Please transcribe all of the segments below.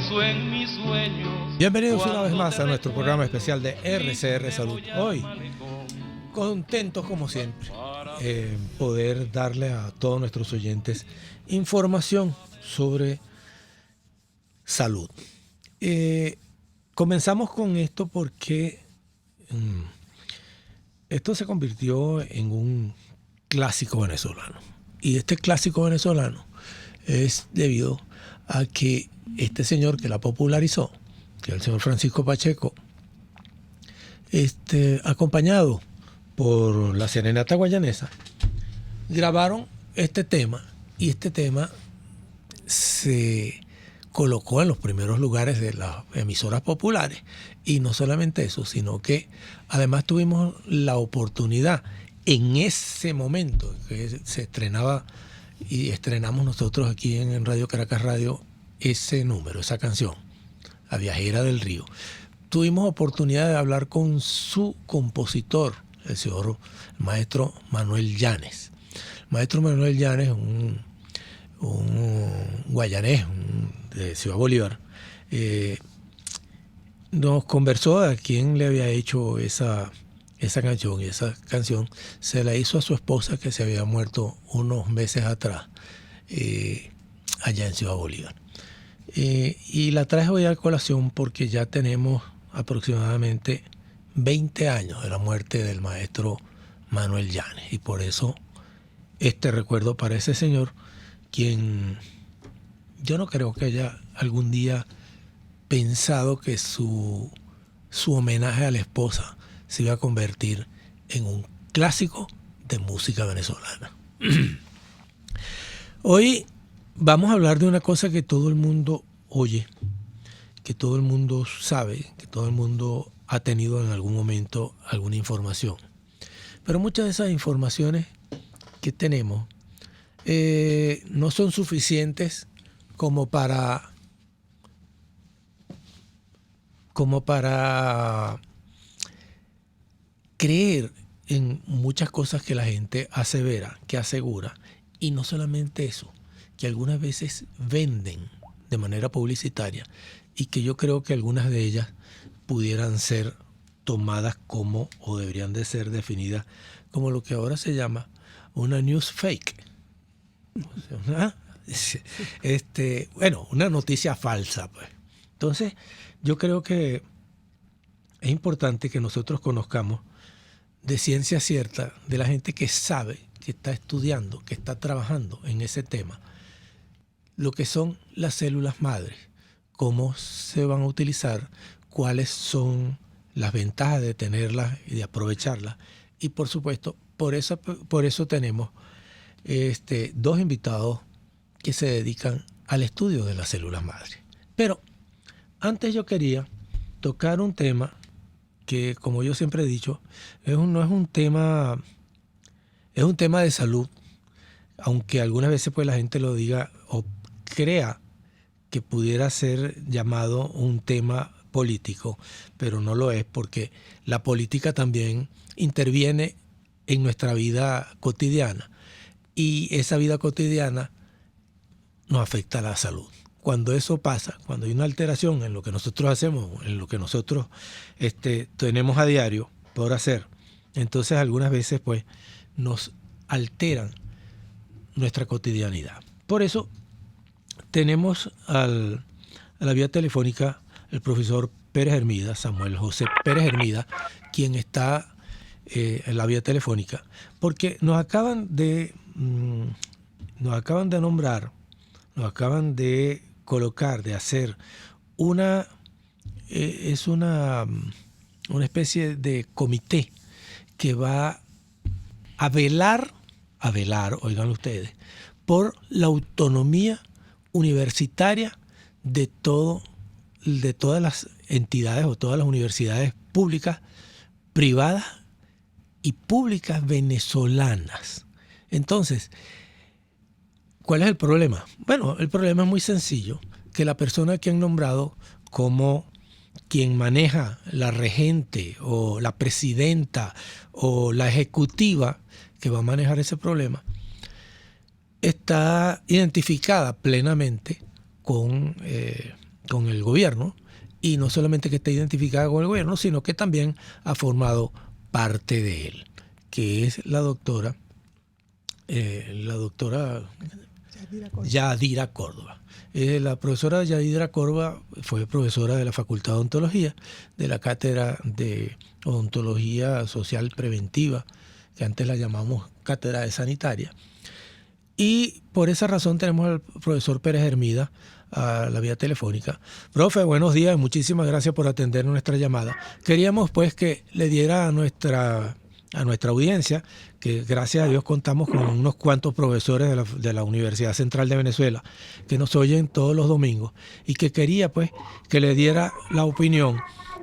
eso en mis sueños. Bienvenidos una vez más a nuestro programa especial de RCR Salud. Hoy, contentos como siempre, poder darle a todos nuestros oyentes información sobre salud. Comenzamos con esto porque esto se convirtió en un clásico venezolano. Y este clásico venezolano es debido a que este señor que la popularizó, que es el señor Francisco Pacheco, acompañado por la Serenata Guayanesa, grabaron este tema y este tema se colocó en los primeros lugares de las emisoras populares. Y no solamente eso, sino que además tuvimos la oportunidad en ese momento que se estrenaba y estrenamos nosotros aquí en Radio Caracas Radio ese número, esa canción, La Viajera del Río. Tuvimos oportunidad de hablar con su compositor, el señor maestro Manuel Llanes. El maestro Manuel Llanes, un guayanés de Ciudad Bolívar, nos conversó de quién le había hecho esa canción, y esa canción se la hizo a su esposa que se había muerto unos meses atrás allá en Ciudad Bolívar. Y la traje hoy a colación porque ya tenemos aproximadamente 20 años de la muerte del maestro Manuel Llanes, y por eso este recuerdo para ese señor, quien yo no creo que haya algún día pensado que su homenaje a la esposa se iba a convertir en un clásico de música venezolana. Hoy vamos a hablar de una cosa que todo el mundo oye, que todo el mundo sabe, que todo el mundo ha tenido en algún momento alguna información. Pero muchas de esas informaciones que tenemos no son suficientes como para creer en muchas cosas que la gente asevera, que asegura. Y no solamente eso, que algunas veces venden de manera publicitaria y que yo creo que algunas de ellas pudieran ser tomadas como, o deberían de ser definidas como lo que ahora se llama una news fake. Una noticia falsa, pues. Entonces, yo creo que es importante que nosotros conozcamos de ciencia cierta, de la gente que sabe, que está estudiando, que está trabajando en ese tema, lo que son las células madres, cómo se van a utilizar, cuáles son las ventajas de tenerlas y de aprovecharlas. Y por supuesto, por eso tenemos dos invitados que se dedican al estudio de las células madres. Pero antes yo quería tocar un tema que, como yo siempre he dicho, no es un tema, es un tema de salud, aunque algunas veces pues la gente lo diga o crea que pudiera ser llamado un tema político, pero no lo es, porque la política también interviene en nuestra vida cotidiana, y esa vida cotidiana nos afecta a la salud. Cuando eso pasa, cuando hay una alteración en lo que nosotros hacemos, en lo que nosotros tenemos a diario por hacer, entonces algunas veces pues nos alteran nuestra cotidianidad. Por eso tenemos a la vía telefónica el profesor Pérez Hermida, Samuel José Pérez Hermida, quien está en la vía telefónica, porque nos acaban de nombrar, nos acaban de colocar, de hacer una especie de comité que va a velar, oigan ustedes, por la autonomía universitaria de todas las entidades o todas las universidades públicas, privadas y públicas venezolanas. Entonces, ¿cuál es el problema? Bueno, el problema es muy sencillo, que la persona que han nombrado como quien maneja la regente o la presidenta o la ejecutiva que va a manejar ese problema está identificada plenamente con con el gobierno, y no solamente que esté identificada con el gobierno, sino que también ha formado parte de él, que es la doctora Yadira Córdoba. La profesora Yadira Córdoba fue profesora de la Facultad de Odontología, de la Cátedra de Odontología Social Preventiva, que antes la llamamos Cátedra de Sanitaria. Y por esa razón tenemos al profesor Pérez Hermida a la vía telefónica. Profe, buenos días, muchísimas gracias por atender nuestra llamada. Queríamos pues que le diera a nuestra audiencia, que gracias a Dios contamos con unos cuantos profesores de la Universidad Central de Venezuela que nos oyen todos los domingos, y que quería pues que le diera la opinión,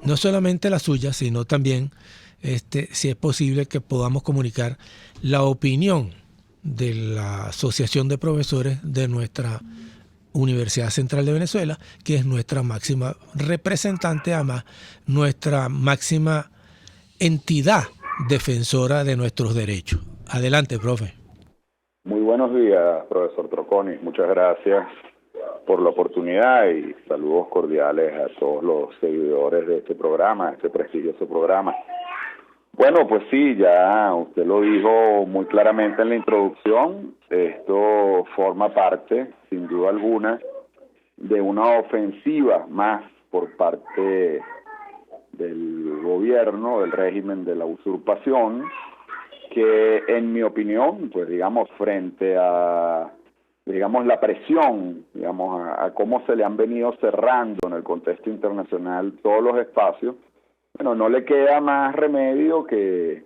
no solamente la suya, sino también si es posible que podamos comunicar la opinión de la Asociación de Profesores de nuestra Universidad Central de Venezuela, que es nuestra máxima representante, además nuestra máxima entidad defensora de nuestros derechos. Adelante, profe. Muy buenos días, profesor Troconi. Muchas gracias por la oportunidad y saludos cordiales a todos los seguidores de este programa, este prestigioso programa. Bueno, pues sí, ya usted lo dijo muy claramente en la introducción. Esto forma parte, sin duda alguna, de una ofensiva más por parte del gobierno, del régimen de la usurpación, que en mi opinión, pues digamos, frente a la presión, a cómo se le han venido cerrando en el contexto internacional todos los espacios, bueno, no le queda más remedio que,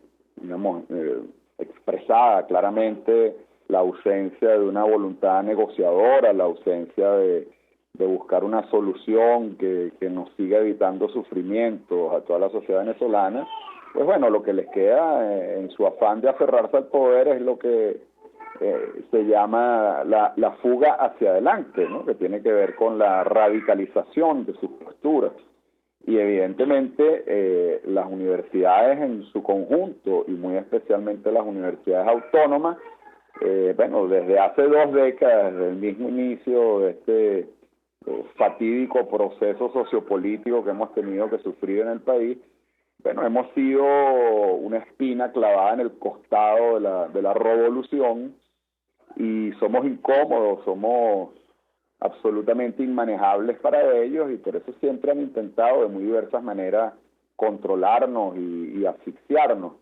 expresada claramente la ausencia de una voluntad negociadora, la ausencia de buscar una solución que nos siga evitando sufrimientos a toda la sociedad venezolana. Pues bueno, lo que les queda en su afán de aferrarse al poder es lo que se llama la fuga hacia adelante, ¿no? Que tiene que ver con la radicalización de sus posturas. Y evidentemente las universidades en su conjunto, y muy especialmente las universidades autónomas, desde hace 2 décadas, desde el mismo inicio de este fatídico proceso sociopolítico que hemos tenido que sufrir en el país, hemos sido una espina clavada en el costado de la revolución, y somos incómodos, somos absolutamente inmanejables para ellos, y por eso siempre han intentado de muy diversas maneras controlarnos y asfixiarnos.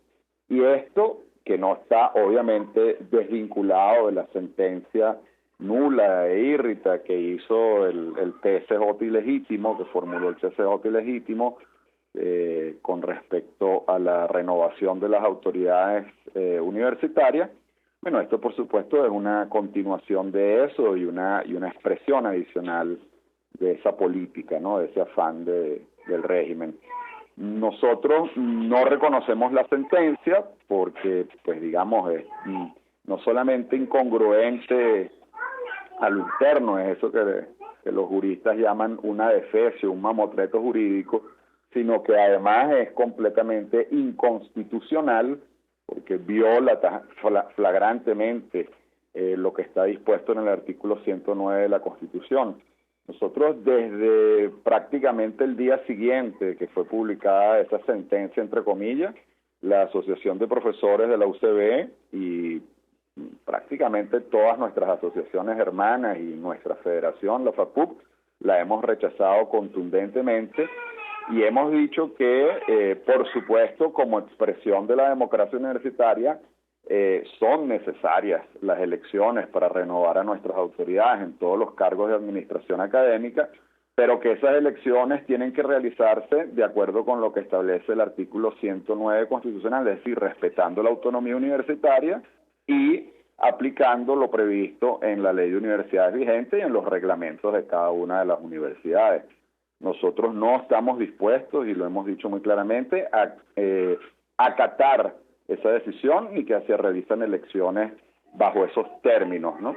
Y esto, que no está obviamente desvinculado de la sentencia nula e írrita que hizo el TSJ ilegítimo, que formuló el TSJ ilegítimo con respecto a la renovación de las autoridades universitarias. Bueno, esto por supuesto es una continuación de eso y una expresión adicional de esa política, ¿no? De ese afán del régimen. Nosotros no reconocemos la sentencia porque, pues digamos, es no solamente incongruente a lo interno, es eso que los juristas llaman una defecio, un mamotreto jurídico, sino que además es completamente inconstitucional, porque viola flagrantemente lo que está dispuesto en el artículo 109 de la Constitución. Nosotros desde prácticamente el día siguiente que fue publicada esa sentencia, entre comillas, la Asociación de Profesores de la UCB y prácticamente todas nuestras asociaciones hermanas y nuestra federación, la FAPUC, la hemos rechazado contundentemente. Y hemos dicho que, por supuesto, como expresión de la democracia universitaria, son necesarias las elecciones para renovar a nuestras autoridades en todos los cargos de administración académica, pero que esas elecciones tienen que realizarse de acuerdo con lo que establece el artículo 109 constitucional, es decir, respetando la autonomía universitaria y aplicando lo previsto en la ley de universidades vigente y en los reglamentos de cada una de las universidades. Nosotros no estamos dispuestos, y lo hemos dicho muy claramente, a acatar esa decisión y que se realizan elecciones bajo esos términos, ¿no?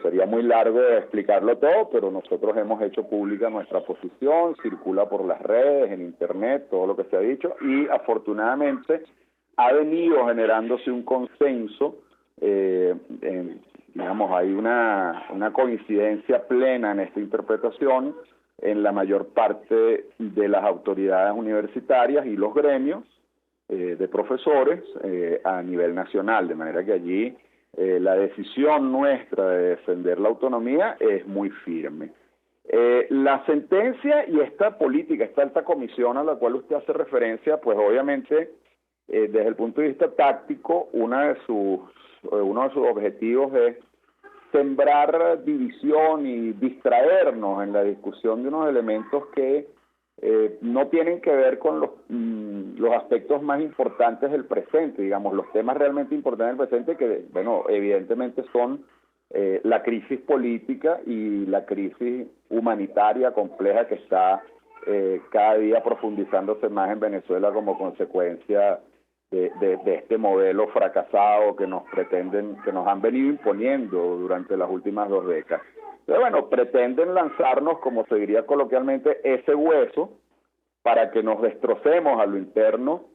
Sería muy largo explicarlo todo, pero nosotros hemos hecho pública nuestra posición, circula por las redes, en internet, todo lo que se ha dicho, y afortunadamente ha venido generándose un consenso digamos, hay una coincidencia plena en esta interpretación en la mayor parte de las autoridades universitarias y los gremios de profesores a nivel nacional, de manera que allí la decisión nuestra de defender la autonomía es muy firme. La sentencia y esta política, esta alta comisión a la cual usted hace referencia, pues obviamente desde el punto de vista táctico, uno de sus objetivos es sembrar división y distraernos en la discusión de unos elementos que no tienen que ver con los aspectos más importantes del presente, digamos, los temas realmente importantes del presente que, bueno, evidentemente son la crisis política y la crisis humanitaria compleja que está cada día profundizándose más en Venezuela como consecuencia de este modelo fracasado que nos han venido imponiendo durante las últimas 2 décadas. Pero bueno, pretenden lanzarnos, como se diría coloquialmente, ese hueso para que nos destrocemos a lo interno,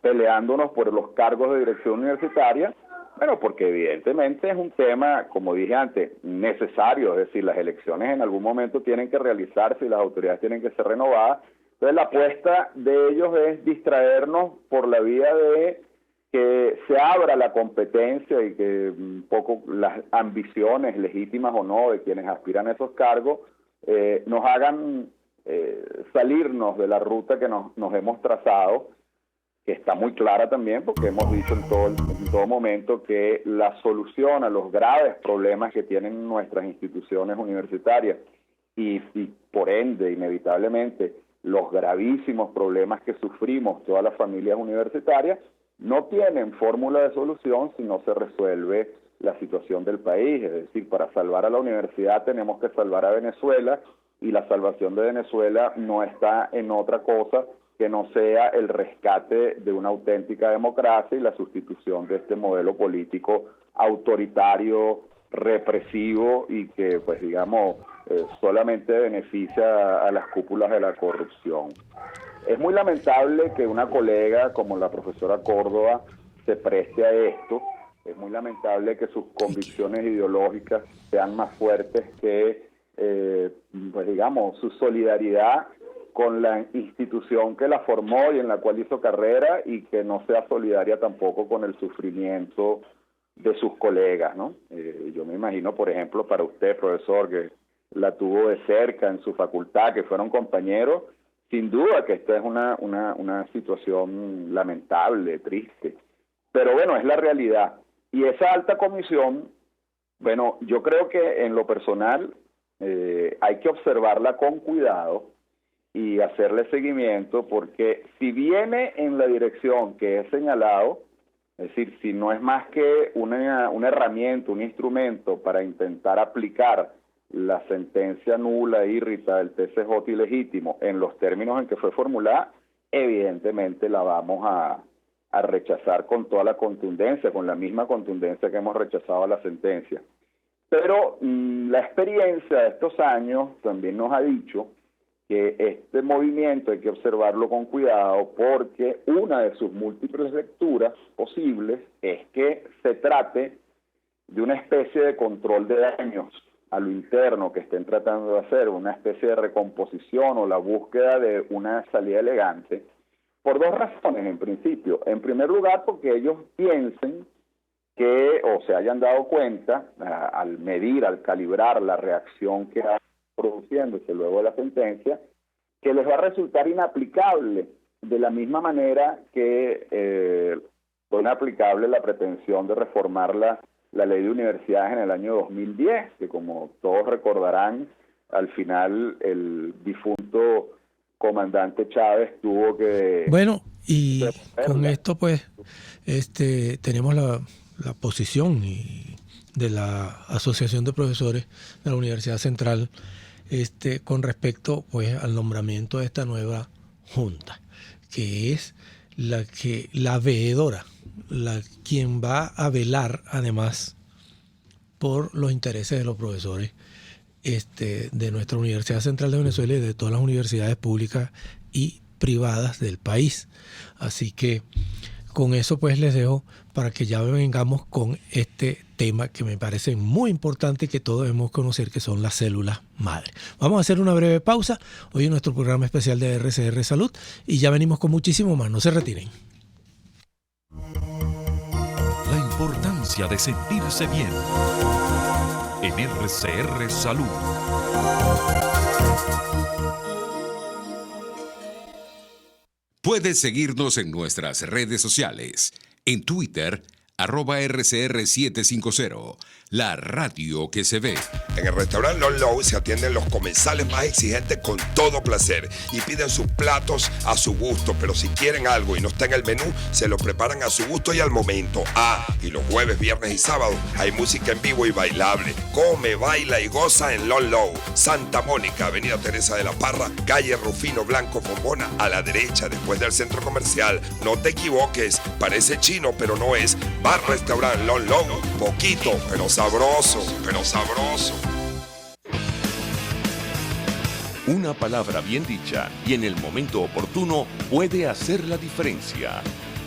peleándonos por los cargos de dirección universitaria, bueno, porque evidentemente es un tema, como dije antes, necesario, es decir, las elecciones en algún momento tienen que realizarse y las autoridades tienen que ser renovadas. Entonces la apuesta de ellos es distraernos por la vía de que se abra la competencia y que un poco las ambiciones legítimas o no de quienes aspiran a esos cargos nos hagan salirnos de la ruta que nos hemos trazado, que está muy clara también porque hemos dicho en todo momento que la solución a los graves problemas que tienen nuestras instituciones universitarias y por ende inevitablemente los gravísimos problemas que sufrimos todas las familias universitarias no tienen fórmula de solución si no se resuelve la situación del país. Es decir, para salvar a la universidad tenemos que salvar a Venezuela y la salvación de Venezuela no está en otra cosa que no sea el rescate de una auténtica democracia y la sustitución de este modelo político autoritario, represivo y que, pues digamos, solamente beneficia a las cúpulas de la corrupción. Es muy lamentable que una colega como la profesora Córdoba se preste a esto. Es muy lamentable que sus convicciones ideológicas sean más fuertes que, pues digamos, su solidaridad con la institución que la formó y en la cual hizo carrera y que no sea solidaria tampoco con el sufrimiento de sus colegas, ¿no? Yo me imagino, por ejemplo, para usted, profesor, que la tuvo de cerca en su facultad, que fueron compañeros, sin duda que esta es una situación lamentable, triste. Pero bueno, es la realidad. Y esa alta comisión, bueno, yo creo que en lo personal hay que observarla con cuidado y hacerle seguimiento, porque si viene en la dirección que he señalado, es decir, si no es más que una herramienta, un instrumento para intentar aplicar la sentencia nula e írrita del TCJ ilegítimo en los términos en que fue formulada, evidentemente la vamos a rechazar con toda la contundencia, con la misma contundencia que hemos rechazado la sentencia. Pero la experiencia de estos años también nos ha dicho que este movimiento hay que observarlo con cuidado porque una de sus múltiples lecturas posibles es que se trate de una especie de control de daños a lo interno que estén tratando de hacer, una especie de recomposición o la búsqueda de una salida elegante, por 2 razones en principio. En primer lugar, porque ellos piensen que, o se hayan dado cuenta, al medir, al calibrar la reacción que ha produciéndose luego de la sentencia, que les va a resultar inaplicable de la misma manera que fue inaplicable la pretensión de reformar la ley de universidades en el año 2010, que como todos recordarán, al final el difunto comandante Chávez tuvo que... Bueno, y con esto pues tenemos la posición de la Asociación de Profesores de la Universidad Central con respecto pues al nombramiento de esta nueva junta, que es la veedora, quien va a velar además por los intereses de los profesores de nuestra Universidad Central de Venezuela y de todas las universidades públicas y privadas del país. Así que con eso pues les dejo para que ya vengamos con este tema que me parece muy importante y que todos debemos conocer, que son las células madre. Vamos a hacer una breve pausa. Hoy en nuestro programa especial de RCR Salud y ya venimos con muchísimo más. No se retiren. La importancia de sentirse bien en RCR Salud. Puedes seguirnos en nuestras redes sociales. En Twitter, @RCR750, la radio que se ve. En el restaurante Lon Low se atienden los comensales más exigentes con todo placer y piden sus platos a su gusto, pero si quieren algo y no está en el menú, se lo preparan a su gusto y al momento. Y los jueves, viernes y sábados hay música en vivo y bailable. Come, baila y goza en Lon Low, Santa Mónica, Avenida Teresa de la Parra, calle Rufino Blanco Fombona, a la derecha después del centro comercial. No te equivoques, parece chino pero no es. Bar Restaurant Lon Low, poquito pero sabroso, pero sabroso. Una palabra bien dicha y en el momento oportuno puede hacer la diferencia.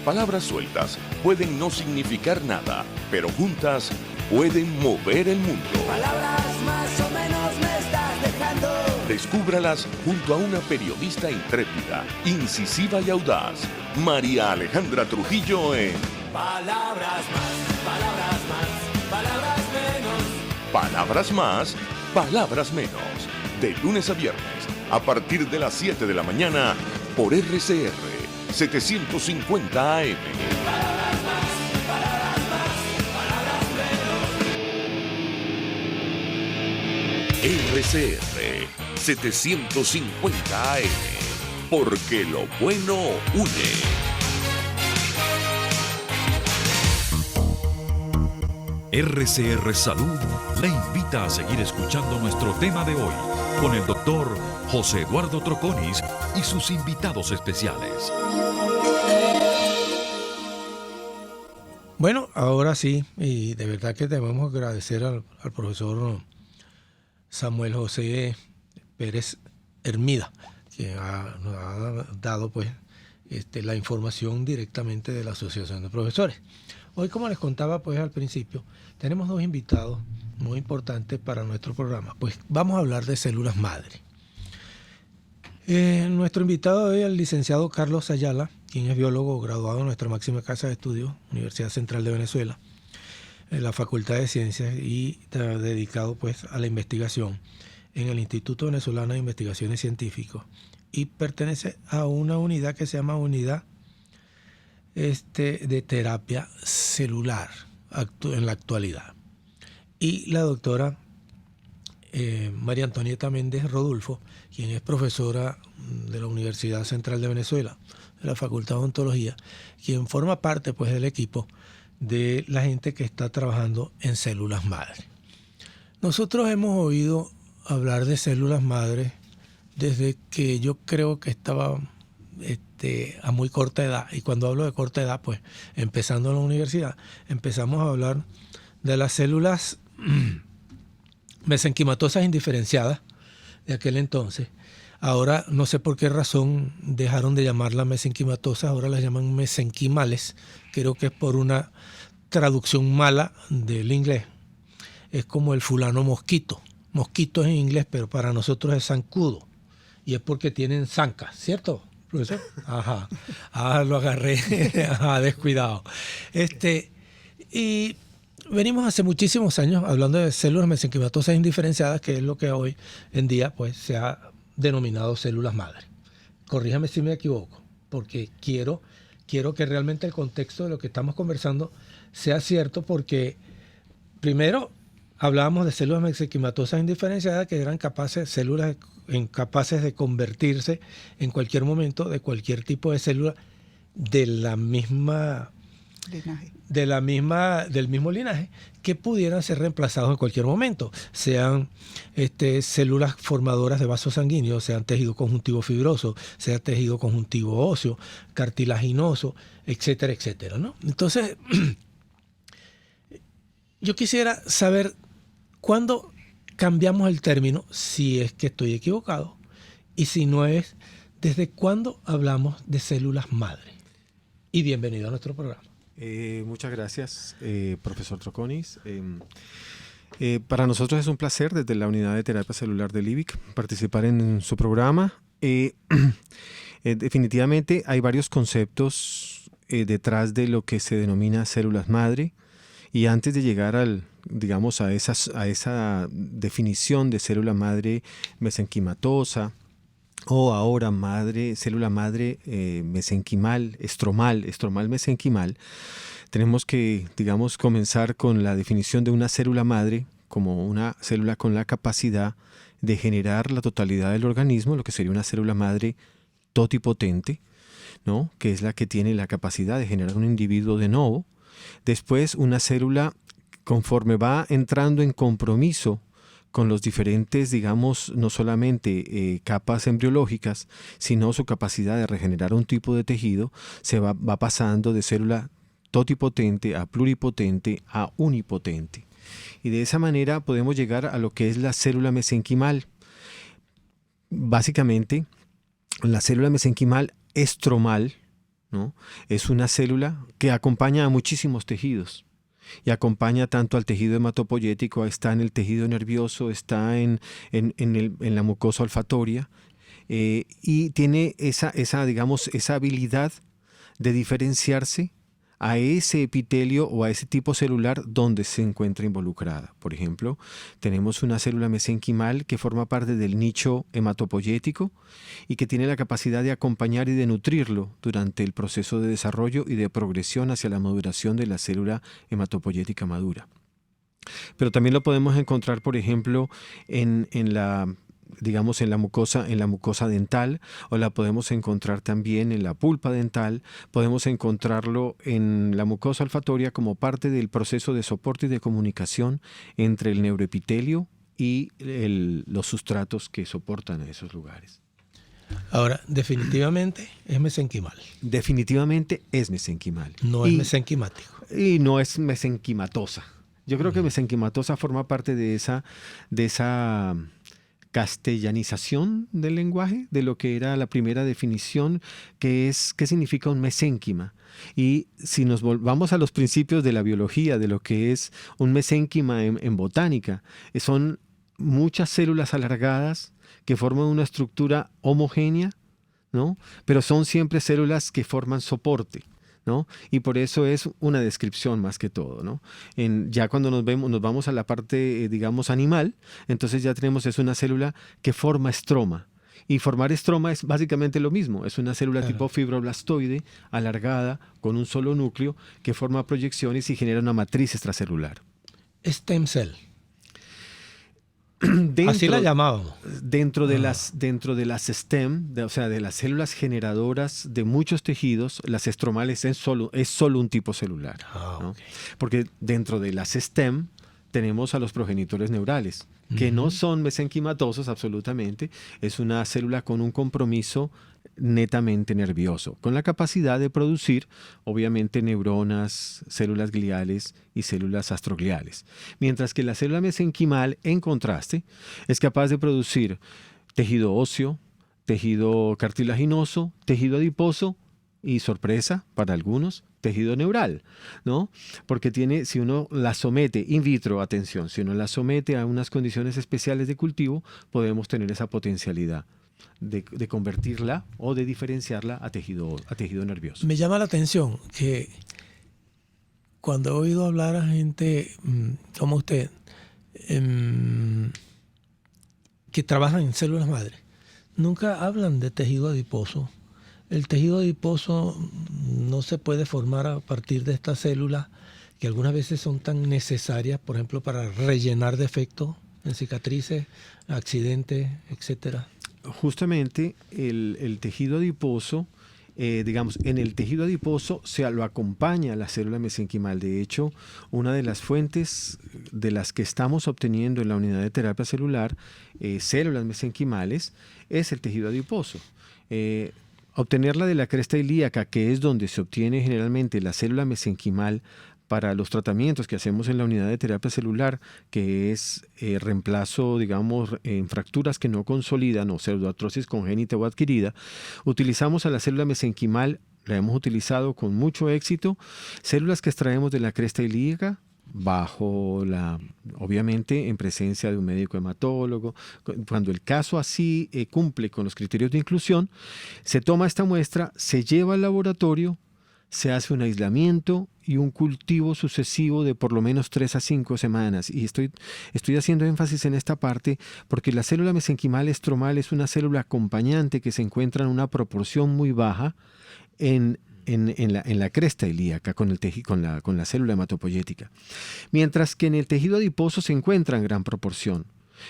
Palabras sueltas pueden no significar nada, pero juntas pueden mover el mundo. Palabras más o menos me estás dejando. Descúbralas junto a una periodista intrépida, incisiva y audaz, María Alejandra Trujillo en Palabras más, palabras más, palabras menos. Palabras más, palabras menos. De lunes a viernes, a partir de las 7 de la mañana, por RCR 750 AM. Palabras más, palabras más, palabras menos. RCR 750 AM. Porque lo bueno une. RCR Salud le invita a seguir escuchando nuestro tema de hoy con el doctor José Eduardo Troconis y sus invitados especiales. Bueno, ahora sí, y de verdad que debemos agradecer al profesor Samuel José Pérez Hermida, que nos ha dado pues la información directamente de la Asociación de Profesores. Hoy, como les contaba pues al principio, tenemos dos invitados muy importantes para nuestro programa. Pues vamos a hablar de células madre. Nuestro invitado hoy es el licenciado Carlos Ayala, quien es biólogo graduado en nuestra máxima casa de estudios, Universidad Central de Venezuela, en la Facultad de Ciencias, y dedicado pues a la investigación en el Instituto Venezolano de Investigaciones Científicas, y pertenece a una unidad que se llama Unidad de Terapia Celular en la actualidad. Y la doctora María Antonieta Méndez Rodulfo, quien es profesora de la Universidad Central de Venezuela, de la Facultad de Odontología, quien forma parte pues del equipo de la gente que está trabajando en células madre. Nosotros hemos oído hablar de células madre desde que yo creo que estaba a muy corta edad, y cuando hablo de corta edad, pues empezando en la universidad, empezamos a hablar de las células mesenquimatosas indiferenciadas de aquel entonces. Ahora no sé por qué razón dejaron de llamarlas mesenquimatosas, ahora las llaman mesenquimales. Creo que es por una traducción mala del inglés. Es como el fulano mosquito. Mosquito es en inglés, pero para nosotros es zancudo, y es porque tienen zancas, ¿cierto, profesor? Ajá. Lo agarré. Ajá, descuidado. Y venimos hace muchísimos años hablando de células mesenquimatosas indiferenciadas, que es lo que hoy en día pues se ha denominado células madre. Corríjame si me equivoco, porque quiero que realmente el contexto de lo que estamos conversando sea cierto, porque primero hablábamos de células mesenquimatosas indiferenciadas, que eran células incapaces de convertirse en cualquier momento de cualquier tipo de célula del mismo linaje, que pudieran ser reemplazados en cualquier momento, sean células formadoras de vasos sanguíneos, sean tejido conjuntivo fibroso, sea tejido conjuntivo óseo, cartilaginoso, etcétera, etcétera, ¿no? Entonces, yo quisiera saber cuándo cambiamos el término, si es que estoy equivocado, y si no es, ¿desde cuándo hablamos de células madre? Y bienvenido a nuestro programa. Muchas gracias, profesor Troconis. Para nosotros es un placer desde la unidad de terapia celular del IBIC participar en su programa. Definitivamente hay varios conceptos detrás de lo que se denomina células madre, y antes de llegar a esa definición de célula madre mesenquimatosa, o ahora célula madre mesenquimal, estromal mesenquimal, tenemos que, comenzar con la definición de una célula madre como una célula con la capacidad de generar la totalidad del organismo, lo que sería una célula madre totipotente, ¿no? Que es la que tiene la capacidad de generar un individuo de novo. Después, una célula, conforme va entrando en compromiso con los diferentes, no solamente capas embriológicas, sino su capacidad de regenerar un tipo de tejido, se va pasando de célula totipotente a pluripotente a unipotente. Y de esa manera podemos llegar a lo que es la célula mesenquimal. Básicamente, la célula mesenquimal estromal, ¿no? Es una célula que acompaña a muchísimos tejidos. Y acompaña tanto al tejido hematopoyético, está en el tejido nervioso, está en la mucosa olfatoria, y tiene esa habilidad de diferenciarse a ese epitelio o a ese tipo celular donde se encuentra involucrada. Por ejemplo, tenemos una célula mesenquimal que forma parte del nicho hematopoyético y que tiene la capacidad de acompañar y de nutrirlo durante el proceso de desarrollo y de progresión hacia la maduración de la célula hematopoyética madura. Pero también lo podemos encontrar, por ejemplo, en la mucosa dental, o la podemos encontrar también en la pulpa dental. Podemos encontrarlo en la mucosa olfatoria como parte del proceso de soporte y de comunicación entre el neuroepitelio y los sustratos que soportan a esos lugares. Ahora, definitivamente es mesenquimal. Definitivamente es mesenquimal. No es mesenquimático. Y no es mesenquimatosa. Yo creo que mesenquimatosa forma parte de esa castellanización del lenguaje, de lo que era la primera definición, que es qué significa un mesénquima. Y si nos vamos a los principios de la biología, de lo que es un mesénquima en botánica, son muchas células alargadas que forman una estructura homogénea, ¿no? Pero son siempre células que forman soporte, ¿no? Y por eso es una descripción más que todo, ¿no? Ya cuando nos vamos a la parte, animal, entonces ya es una célula que forma estroma. Y formar estroma es básicamente lo mismo. Es una célula tipo fibroblastoide, alargada, con un solo núcleo, que forma proyecciones y genera una matriz extracelular. Stem cell. Así la llamábamos. Dentro de las STEM, de las células generadoras de muchos tejidos, las estromales es solo un tipo celular, ¿no? Okay. Porque dentro de las STEM tenemos a los progenitores neurales, que no son mesenquimatosos absolutamente. Es una célula con un compromiso netamente nervioso, con la capacidad de producir, obviamente, neuronas, células gliales y células astrogliales. Mientras que la célula mesenquimal, en contraste, es capaz de producir tejido óseo, tejido cartilaginoso, tejido adiposo y, sorpresa para algunos, tejido neural, ¿no? Porque si uno la somete in vitro, atención, si uno la somete a unas condiciones especiales de cultivo, podemos tener esa potencialidad de convertirla o de diferenciarla a tejido nervioso. Me llama la atención que cuando he oído hablar a gente como usted, que trabajan en células madre, nunca hablan de tejido adiposo. El tejido adiposo no se puede formar a partir de estas células que algunas veces son tan necesarias, por ejemplo, para rellenar defectos en cicatrices, accidentes, etcétera. Justamente el tejido adiposo, en el tejido adiposo lo acompaña la célula mesenquimal. De hecho, una de las fuentes de las que estamos obteniendo en la unidad de terapia celular células mesenquimales es el tejido adiposo. Obtenerla de la cresta ilíaca, que es donde se obtiene generalmente la célula mesenquimal para los tratamientos que hacemos en la unidad de terapia celular, que es reemplazo, en fracturas que no consolidan o pseudoartrosis congénita o adquirida, utilizamos a la célula mesenquimal la hemos utilizado con mucho éxito. Células que extraemos de la cresta ilíaca, obviamente en presencia de un médico hematólogo. Cuando el caso así cumple con los criterios de inclusión, se toma esta muestra, se lleva al laboratorio, se hace un aislamiento y un cultivo sucesivo de por lo menos 3 a 5 semanas. Y estoy haciendo énfasis en esta parte porque la célula mesenquimal estromal es una célula acompañante que se encuentra en una proporción muy baja en la cresta ilíaca con la célula hematopoyética. Mientras que en el tejido adiposo se encuentra en gran proporción.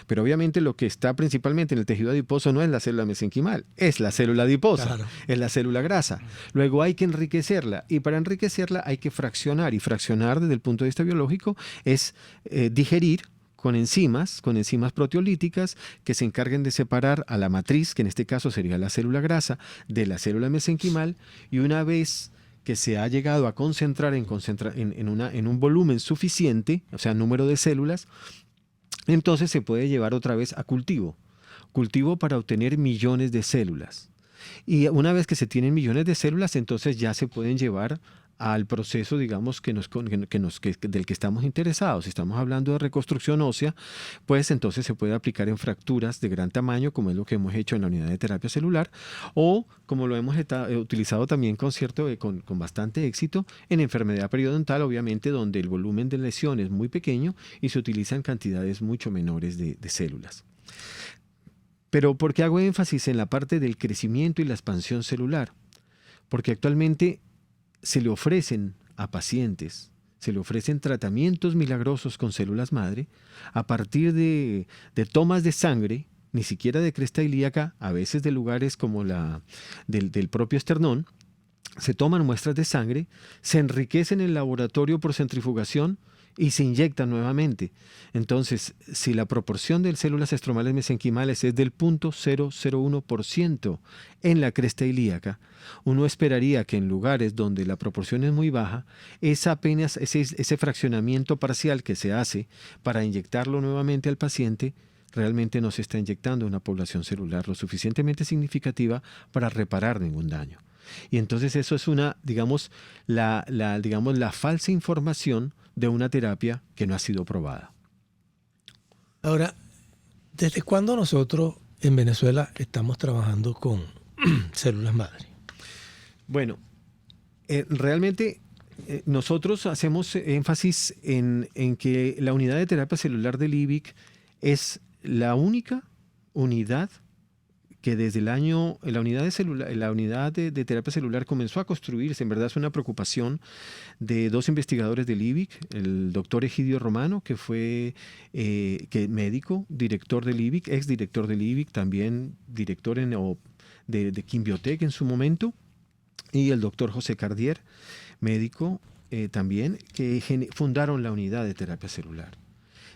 Pero obviamente lo que está principalmente en el tejido adiposo no es la célula mesenquimal, es la célula adiposa, claro. Es la célula grasa. Luego hay que enriquecerla y para enriquecerla hay que fraccionar. Y fraccionar desde el punto de vista biológico es digerir con enzimas proteolíticas que se encarguen de separar a la matriz, que en este caso sería la célula grasa, de la célula mesenquimal, y una vez que se ha llegado a concentrar en un volumen suficiente, o sea, número de células, entonces se puede llevar otra vez a cultivo para obtener millones de células. Y una vez que se tienen millones de células, entonces ya se pueden llevar al proceso, digamos, del que estamos interesados. Si estamos hablando de reconstrucción ósea, pues entonces se puede aplicar en fracturas de gran tamaño, como es lo que hemos hecho en la unidad de terapia celular, o como lo hemos utilizado también con bastante éxito en enfermedad periodontal, obviamente, donde el volumen de lesión es muy pequeño y se utilizan cantidades mucho menores de células. Pero ¿por qué hago énfasis en la parte del crecimiento y la expansión celular? Porque actualmente se le ofrecen a pacientes, se le ofrecen tratamientos milagrosos con células madre a partir de tomas de sangre, ni siquiera de cresta ilíaca, a veces de lugares como del propio esternón. Se toman muestras de sangre, se enriquecen en el laboratorio por centrifugación y se inyectan nuevamente. Entonces, si la proporción de células estromales mesenquimales es del 0.001% en la cresta ilíaca, uno esperaría que en lugares donde la proporción es muy baja, ese fraccionamiento parcial que se hace para inyectarlo nuevamente al paciente, realmente no se está inyectando una población celular lo suficientemente significativa para reparar ningún daño. Y entonces eso es la falsa información de una terapia que no ha sido probada. Ahora, ¿desde cuándo nosotros en Venezuela estamos trabajando con células madre? Bueno, realmente nosotros hacemos énfasis en que la unidad de terapia celular del IBIC es la única unidad que desde la unidad de terapia celular comenzó a construirse. En verdad es una preocupación de 2 investigadores del IBIC, el doctor Egidio Romano, que fue médico, director del IBIC, exdirector del IBIC, también director de Quimbiotec en su momento, y el doctor José Cardier, médico también, que fundaron la unidad de terapia celular.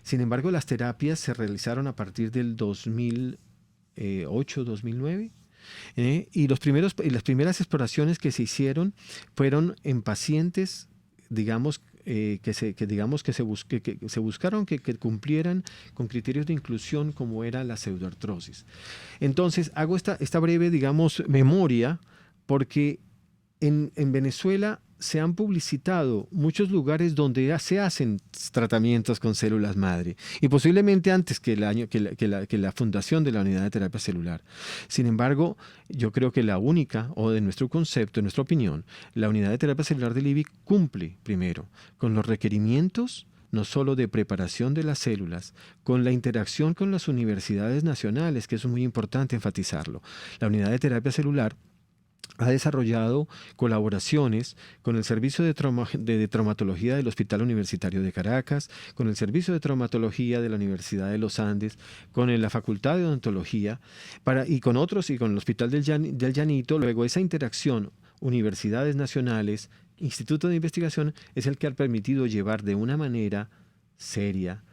Sin embargo, las terapias se realizaron a partir del 2008-2009 y las primeras exploraciones que se hicieron fueron en pacientes, digamos, que se buscaron que cumplieran con criterios de inclusión como era la pseudoartrosis. Entonces hago esta breve, digamos, memoria porque en Venezuela se han publicitado muchos lugares donde se hacen tratamientos con células madre y posiblemente antes que la fundación de la unidad de terapia celular. Sin embargo, yo creo que la única, o de nuestro concepto, en nuestra opinión, la unidad de terapia celular del IBIC cumple primero con los requerimientos no solo de preparación de las células, con la interacción con las universidades nacionales, que es muy importante enfatizarlo. La unidad de terapia celular ha desarrollado colaboraciones con el Servicio de Traumatología del Hospital Universitario de Caracas, con el Servicio de Traumatología de la Universidad de los Andes, con la Facultad de Odontología y con otros, y con el Hospital del Llanito. Luego esa interacción, universidades nacionales, instituto de investigación, es el que ha permitido llevar de una manera seria,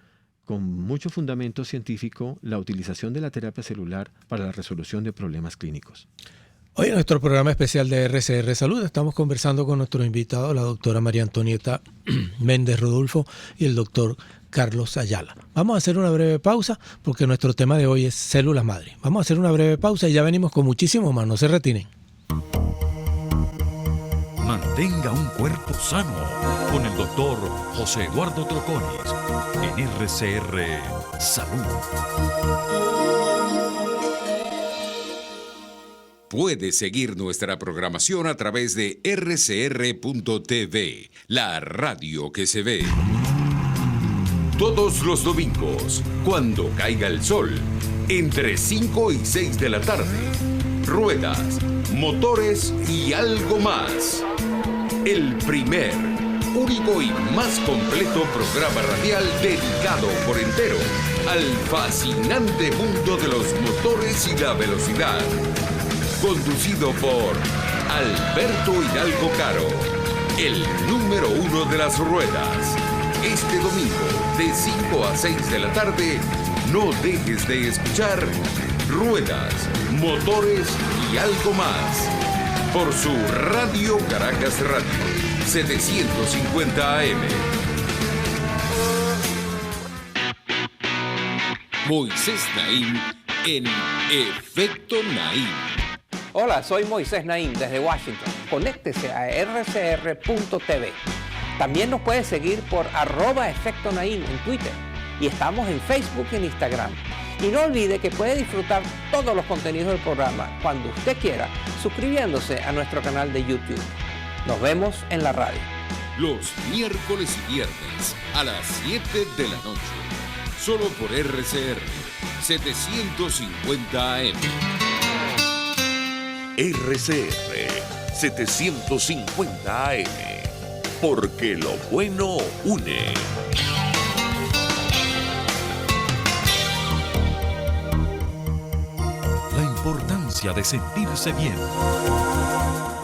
con mucho fundamento científico, la utilización de la terapia celular para la resolución de problemas clínicos. Hoy en nuestro programa especial de RCR Salud estamos conversando con nuestro invitado, la doctora María Antonieta Méndez Rodulfo y el doctor Carlos Ayala. Vamos a hacer una breve pausa porque nuestro tema de hoy es células madre. Vamos a hacer una breve pausa y ya venimos con muchísimo más. No se retiren. Mantenga un cuerpo sano con el doctor José Eduardo Troconis en RCR Salud. Puede seguir nuestra programación a través de rcr.tv, la radio que se ve. Todos los domingos, cuando caiga el sol, entre 5 y 6 de la tarde, ruedas, motores y algo más. El primer, único y más completo programa radial dedicado por entero al fascinante mundo de los motores y la velocidad. Conducido por Alberto Hidalgo Caro, el número 1 de las ruedas. Este domingo, de 5 a 6 de la tarde, no dejes de escuchar Ruedas, Motores y algo más. Por su Radio Caracas Radio, 750 AM. Moisés Naim en Efecto Naim. Hola, soy Moisés Naim desde Washington. Conéctese a rcr.tv. También nos puede seguir por @Efecto Naim en Twitter. Y estamos en Facebook y en Instagram. Y no olvide que puede disfrutar todos los contenidos del programa cuando usted quiera, suscribiéndose a nuestro canal de YouTube. Nos vemos en la radio. Los miércoles y viernes a las 7 de la noche. Solo por RCR 750 AM. RCR 750 AM. Porque lo bueno une. La importancia de sentirse bien.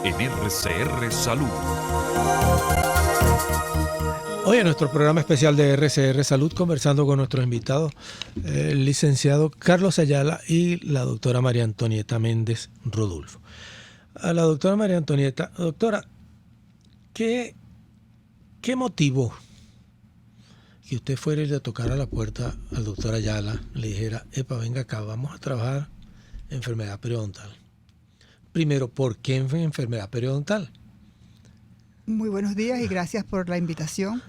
En RCR Salud. Hoy en nuestro programa especial de RCR Salud, conversando con nuestros invitados, el licenciado Carlos Ayala y la doctora María Antonieta Méndez Rodulfo. A la doctora María Antonieta, doctora, ¿qué motivó que usted fuera y le tocara la puerta al doctor Ayala, le dijera, epa, venga acá, vamos a trabajar enfermedad periodontal? Primero, ¿por qué enfermedad periodontal? Muy buenos días y gracias por la invitación.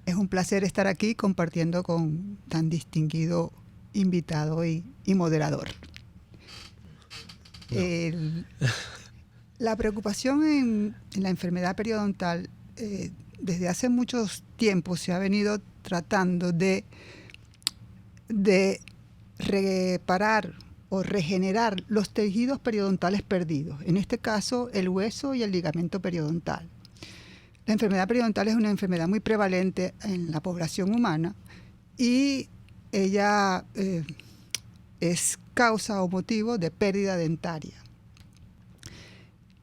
Es un placer estar aquí compartiendo con tan distinguido invitado y moderador. No. La preocupación en la enfermedad periodontal desde hace muchos tiempos se ha venido tratando de reparar o regenerar los tejidos periodontales perdidos, en este caso el hueso y el ligamento periodontal. La enfermedad periodontal es una enfermedad muy prevalente en la población humana y ella es causa o motivo de pérdida dentaria.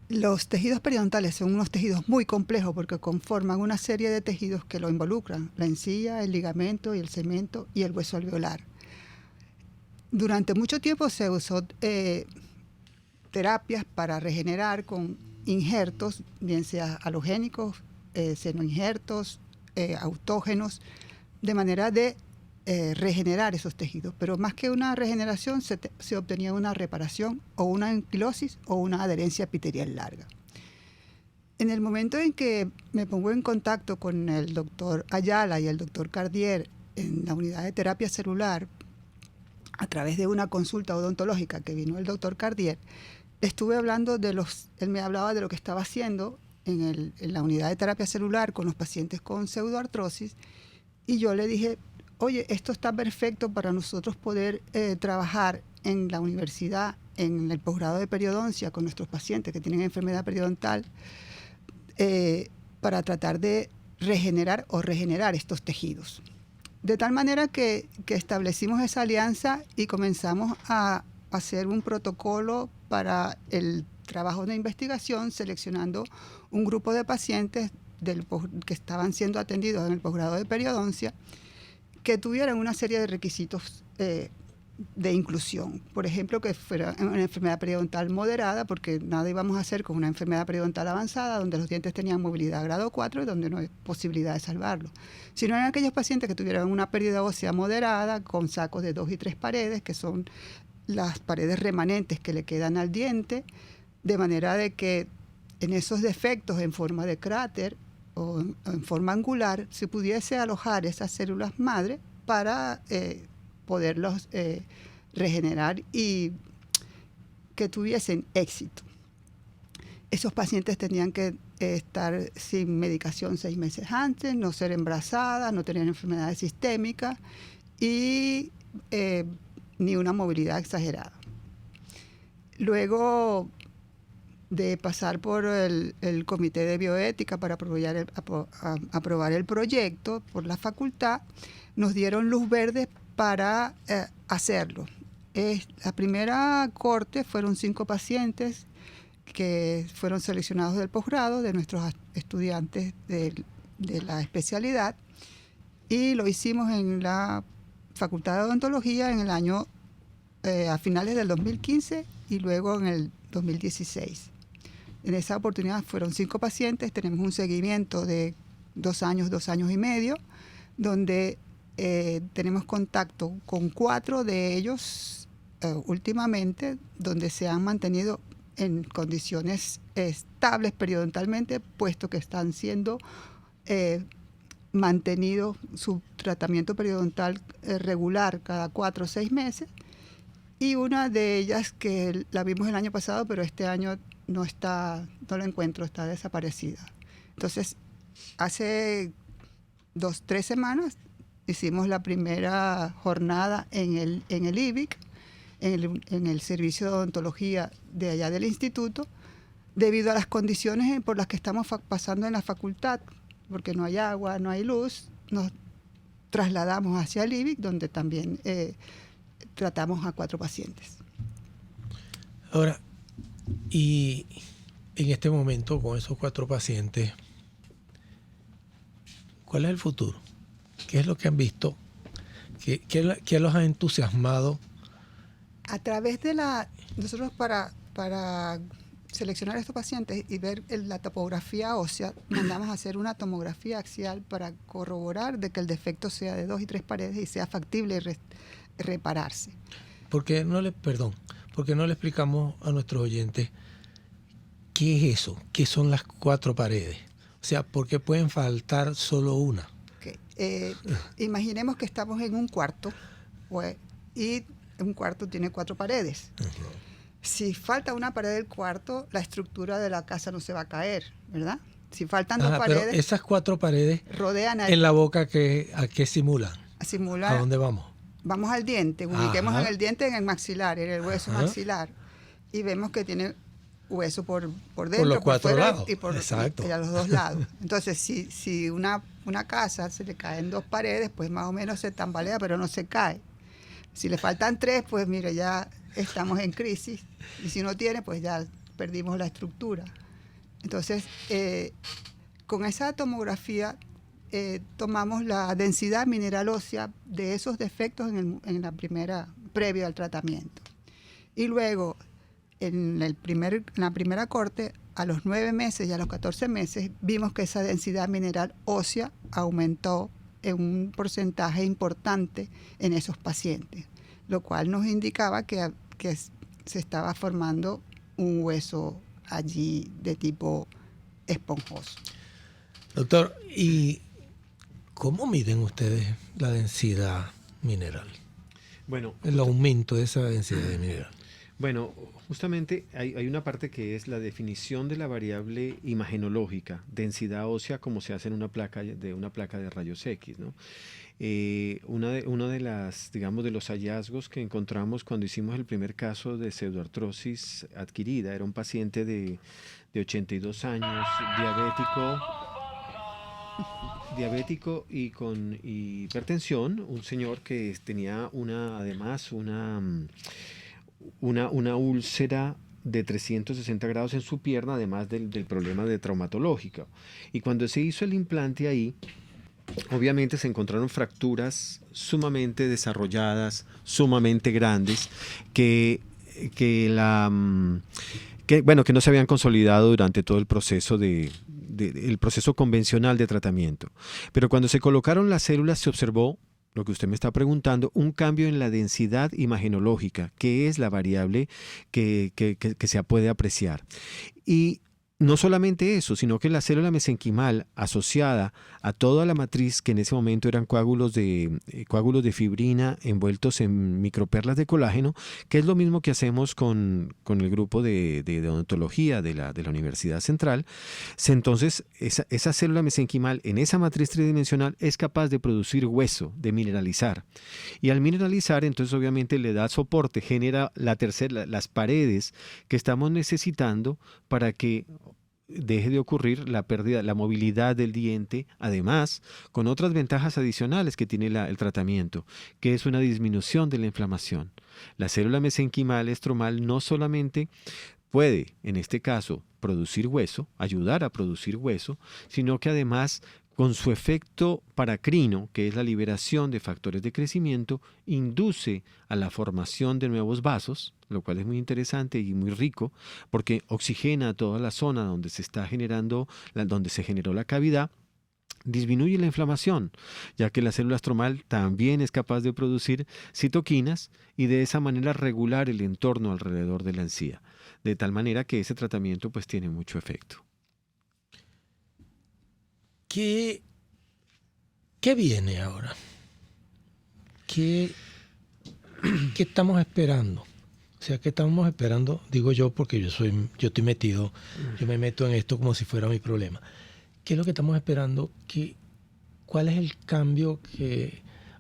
Los tejidos periodontales son unos tejidos muy complejos porque conforman una serie de tejidos que lo involucran, la encía, el ligamento y el cemento y el hueso alveolar. Durante mucho tiempo se usó terapias para regenerar con injertos, bien sea halogénicos, senoinjertos, autógenos, de manera de regenerar esos tejidos. Pero más que una regeneración, se obtenía una reparación o una anquilosis o una adherencia epitelial larga. En el momento en que me pongo en contacto con el doctor Ayala y el doctor Cardier en la unidad de terapia celular, a través de una consulta odontológica que vino el doctor Cardier, estuve hablando él me hablaba de lo que estaba haciendo en la unidad de terapia celular con los pacientes con pseudoartrosis, y yo le dije, oye, esto está perfecto para nosotros poder trabajar en la universidad, en el posgrado de periodoncia con nuestros pacientes que tienen enfermedad periodontal, para tratar de regenerar estos tejidos. De tal manera que establecimos esa alianza y comenzamos a hacer un protocolo para el trabajo de investigación, seleccionando un grupo de pacientes que estaban siendo atendidos en el posgrado de periodoncia, que tuvieran una serie de requisitos de inclusión. Por ejemplo, que fuera una enfermedad periodontal moderada, porque nada íbamos a hacer con una enfermedad periodontal avanzada, donde los dientes tenían movilidad grado 4 y donde no hay posibilidad de salvarlo. Sino en aquellos pacientes que tuvieran una pérdida ósea moderada, con sacos de 2 y 3 paredes, que son las paredes remanentes que le quedan al diente, de manera de que en esos defectos en forma de cráter o en forma angular se pudiese alojar esas células madre para poderlos regenerar y que tuviesen éxito. Esos pacientes tenían que estar sin medicación 6 meses antes, no ser embarazadas, no tener enfermedades sistémicas y ni una movilidad exagerada. Luego de pasar por el Comité de Bioética para aprobar el proyecto por la facultad, nos dieron luz verde para hacerlo. La primera corte fueron 5 pacientes que fueron seleccionados del posgrado, de nuestros estudiantes de la especialidad, y lo hicimos en la Facultad de Odontología en el año, a finales del 2015 y luego en el 2016. En esa oportunidad fueron 5 pacientes, tenemos un seguimiento de 2 años, 2 años y medio, donde tenemos contacto con 4 de ellos últimamente, donde se han mantenido en condiciones estables periodontalmente, puesto que están siendo mantenido su tratamiento periodontal regular cada 4 o 6 meses. Y una de ellas que la vimos el año pasado, pero este año no la encuentro, está desaparecida. Entonces, hace 2-3 semanas hicimos la primera jornada en el IBIC, en el servicio de odontología de allá del instituto, debido a las condiciones por las que estamos pasando en la facultad, porque no hay agua, no hay luz. Nos trasladamos hacia el IBIC, donde también tratamos a 4 pacientes. Ahora, y en este momento con esos 4 pacientes, ¿cuál es el futuro? ¿Qué es lo que han visto? ¿Qué los ha entusiasmado? A través de nosotros para seleccionar a estos pacientes y ver la topografía ósea, mandamos a hacer una tomografía axial para corroborar de que el defecto sea de 2 y 3 paredes y sea factible repararse. ¿Por qué no le explicamos a nuestros oyentes qué es eso? ¿Qué son las 4 paredes? O sea, ¿por qué pueden faltar solo una? Okay. Imaginemos que estamos en un cuarto y un cuarto tiene 4 paredes. Uh-huh. Si falta una pared del cuarto, la estructura de la casa no se va a caer, ¿verdad? Si faltan 2 paredes... Pero esas 4 paredes rodean en la boca, ¿a qué simulan? ¿A dónde vamos? Vamos al diente, ubiquemos en el diente, en el maxilar, en el hueso maxilar, y vemos que tiene hueso por dentro, por los 4 fuera, lados. Y a los 2 lados. Entonces, si una casa se le caen 2 paredes, pues más o menos se tambalea, pero no se cae. Si le faltan 3, pues mire, ya estamos en crisis. Y si no tiene, pues ya perdimos la estructura. Entonces, con esa tomografía tomamos la densidad mineral ósea de esos defectos en la previo al tratamiento. Y luego, en la primera corte, a los 9 meses y a los 14 meses, vimos que esa densidad mineral ósea aumentó en un porcentaje importante en esos pacientes, lo cual nos indicaba que se estaba formando un hueso allí de tipo esponjoso. Doctor, ¿y cómo miden ustedes la densidad mineral? Bueno, el aumento de esa densidad de mineral. Bueno, justamente hay una parte que es la definición de la variable imagenológica, densidad ósea, como se hace en una placa de rayos X, ¿no? Una de las, digamos, de los hallazgos que encontramos cuando hicimos el primer caso de pseudoartrosis adquirida, era un paciente de 82 años, diabético y con hipertensión, un señor que tenía además una úlcera de 360 grados en su pierna, además del problema de traumatológico. Y cuando se hizo el implante ahí, obviamente se encontraron fracturas sumamente desarrolladas, sumamente grandes, que no se habían consolidado durante todo el proceso el proceso convencional de tratamiento. Pero cuando se colocaron las células se observó, lo que usted me está preguntando, un cambio en la densidad imagenológica, que es la variable que se puede apreciar. Y no solamente eso, sino que la célula mesenquimal asociada a toda la matriz, que en ese momento eran coágulos de fibrina envueltos en microperlas de colágeno, que es lo mismo que hacemos con el grupo de odontología de la Universidad Central. Entonces, esa célula mesenquimal en esa matriz tridimensional es capaz de producir hueso, de mineralizar. Y al mineralizar, entonces obviamente le da soporte, genera las paredes que estamos necesitando para que deje de ocurrir la pérdida, la movilidad del diente, además con otras ventajas adicionales que tiene el tratamiento, que es una disminución de la inflamación. La célula mesenquimal estromal no solamente puede, en este caso, producir hueso, ayudar a producir hueso, sino que además, con su efecto paracrino, que es la liberación de factores de crecimiento, induce a la formación de nuevos vasos, lo cual es muy interesante y muy rico, porque oxigena toda la zona donde se está generando, donde se generó la cavidad, disminuye la inflamación, ya que la célula estromal también es capaz de producir citoquinas y de esa manera regular el entorno alrededor de la encía, de tal manera que ese tratamiento pues tiene mucho efecto. ¿Qué viene ahora? ¿Qué estamos esperando? O sea, ¿qué estamos esperando? Digo yo porque yo estoy metido, yo me meto en esto como si fuera mi problema. ¿Qué es lo que estamos esperando? ¿Cuál es el cambio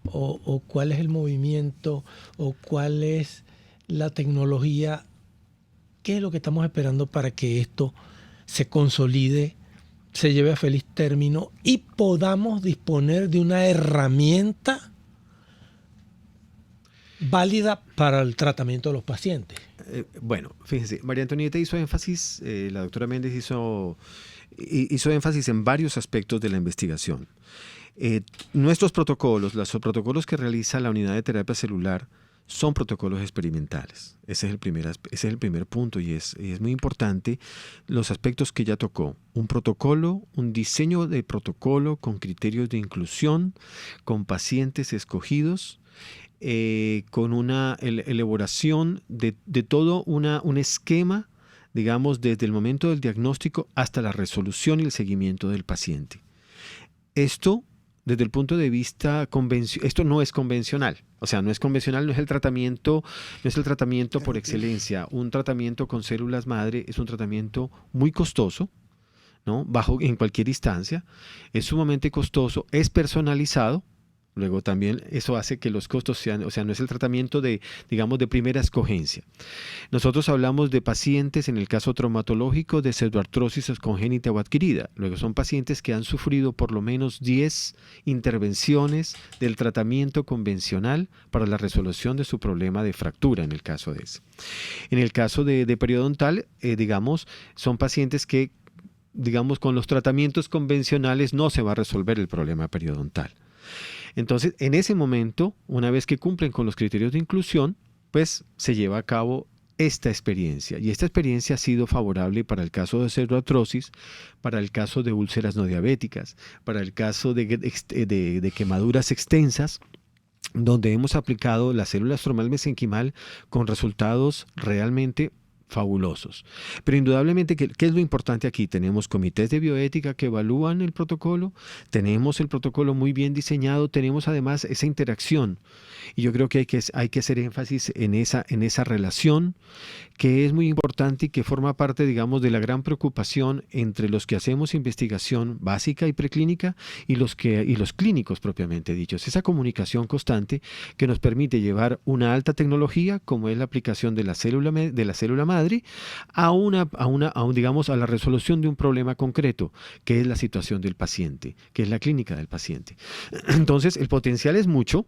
o cuál es el movimiento o cuál es la tecnología? ¿Qué es lo que estamos esperando para que esto se consolide, se lleve a feliz término y podamos disponer de una herramienta válida para el tratamiento de los pacientes? Bueno, fíjense, María Antonieta hizo énfasis, la doctora Méndez hizo énfasis en varios aspectos de la investigación. Nuestros protocolos, los protocolos que realiza la unidad de terapia celular, son protocolos experimentales. Ese es el primer punto y es muy importante los aspectos que ya tocó. Un diseño de protocolo con criterios de inclusión, con pacientes escogidos, con una elaboración de todo un esquema, digamos, desde el momento del diagnóstico hasta la resolución y el seguimiento del paciente. Esto, desde el punto de vista esto no es convencional. O sea, no es convencional, no es el tratamiento por excelencia. Un tratamiento con células madre es un tratamiento muy costoso, ¿no? En cualquier instancia. Es sumamente costoso, es personalizado. Luego también eso hace que los costos sean, o sea, no es el tratamiento de primera escogencia. Nosotros hablamos de pacientes, en el caso traumatológico, de pseudoartrosis congénita o adquirida. Luego son pacientes que han sufrido por lo menos 10 intervenciones del tratamiento convencional para la resolución de su problema de fractura, en el caso de ese. En el caso de periodontal, son pacientes que, con los tratamientos convencionales no se va a resolver el problema periodontal. Entonces, en ese momento, una vez que cumplen con los criterios de inclusión, pues se lleva a cabo esta experiencia. Y esta experiencia ha sido favorable para el caso de pseudoartrosis, para el caso de úlceras no diabéticas, para el caso de quemaduras extensas, donde hemos aplicado la célula estromal mesenquimal con resultados realmente fabulosos. Pero indudablemente, ¿qué es lo importante aquí? Tenemos comités de bioética que evalúan el protocolo, tenemos el protocolo muy bien diseñado, tenemos además esa interacción. Y yo creo que hay que hacer énfasis en esa relación, que es muy importante y que forma parte, de la gran preocupación entre los que hacemos investigación básica y preclínica y los clínicos propiamente dichos. Esa comunicación constante que nos permite llevar una alta tecnología, como es la aplicación de la célula madre, a la resolución de un problema concreto, que es la situación del paciente, que es la clínica del paciente. Entonces, el potencial es mucho.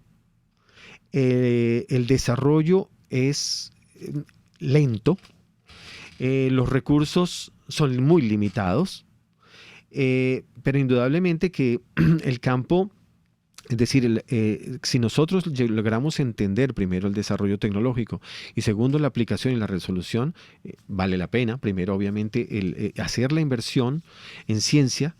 El desarrollo es lento, los recursos son muy limitados, pero indudablemente que el campo, es decir, si nosotros logramos entender primero el desarrollo tecnológico y segundo la aplicación y la resolución, vale la pena, primero obviamente hacer la inversión en ciencia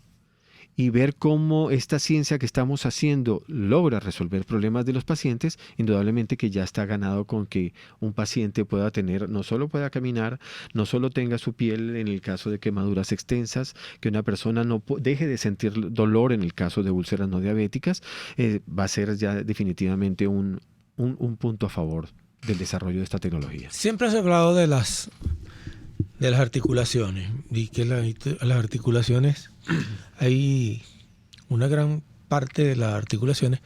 y ver cómo esta ciencia que estamos haciendo logra resolver problemas de los pacientes, indudablemente que ya está ganado con que un paciente pueda tener, no solo pueda caminar, no solo tenga su piel en el caso de quemaduras extensas, que una persona no deje de sentir dolor en el caso de úlceras no diabéticas, va a ser ya definitivamente un punto a favor del desarrollo de esta tecnología. Siempre has hablado de las articulaciones y que las articulaciones, hay una gran parte de las articulaciones